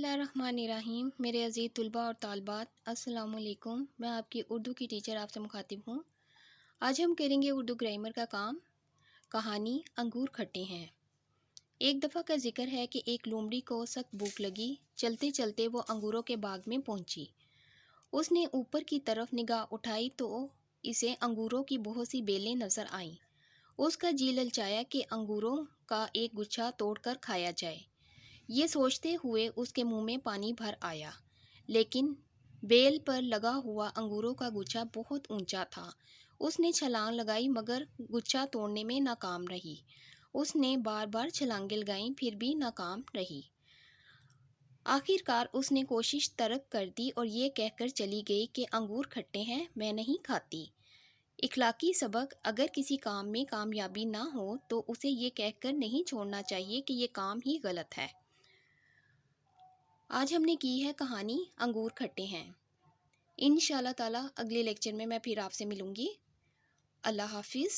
बिस्मिल्लाहिर्रहमानिर्रहीम। मेरे अज़ीज़ तलबा और तालबात, अस्सलाम वालेकुम। मैं आपकी उर्दू की टीचर आपसे मुखातिब हूँ। आज हम करेंगे उर्दू ग्रामर का काम। कहानी अंगूर खट्टे हैं। एक दफ़ा का जिक्र है कि एक लोमड़ी को सख्त भूख लगी। चलते चलते वो अंगूरों के बाग में पहुँची। उसने ऊपर की तरफ निगाह उठाई तो इसे अंगूरों की बहुत सी बेलें नज़र आईं। उसका जी ललचाया कि अंगूरों का एक गुच्छा तोड़कर खाया जाए। ये सोचते हुए उसके मुंह में पानी भर आया, लेकिन बेल पर लगा हुआ अंगूरों का गुच्छा बहुत ऊंचा था। उसने छलांग लगाई मगर गुच्छा तोड़ने में नाकाम रही। उसने बार बार छलांगें लगाईं, फिर भी नाकाम रही। आखिरकार उसने कोशिश तर्क कर दी और ये कहकर चली गई कि अंगूर खट्टे हैं, मैं नहीं खाती। इखलाकी सबक: अगर किसी काम में कामयाबी ना हो तो उसे ये कहकर नहीं छोड़ना चाहिए कि ये काम ही गलत है। आज हमने की है कहानी अंगूर खट्टे हैं। इंशाअल्लाह ताला अगले लेक्चर में मैं फिर आपसे मिलूँगी। अल्लाह हाफिज़।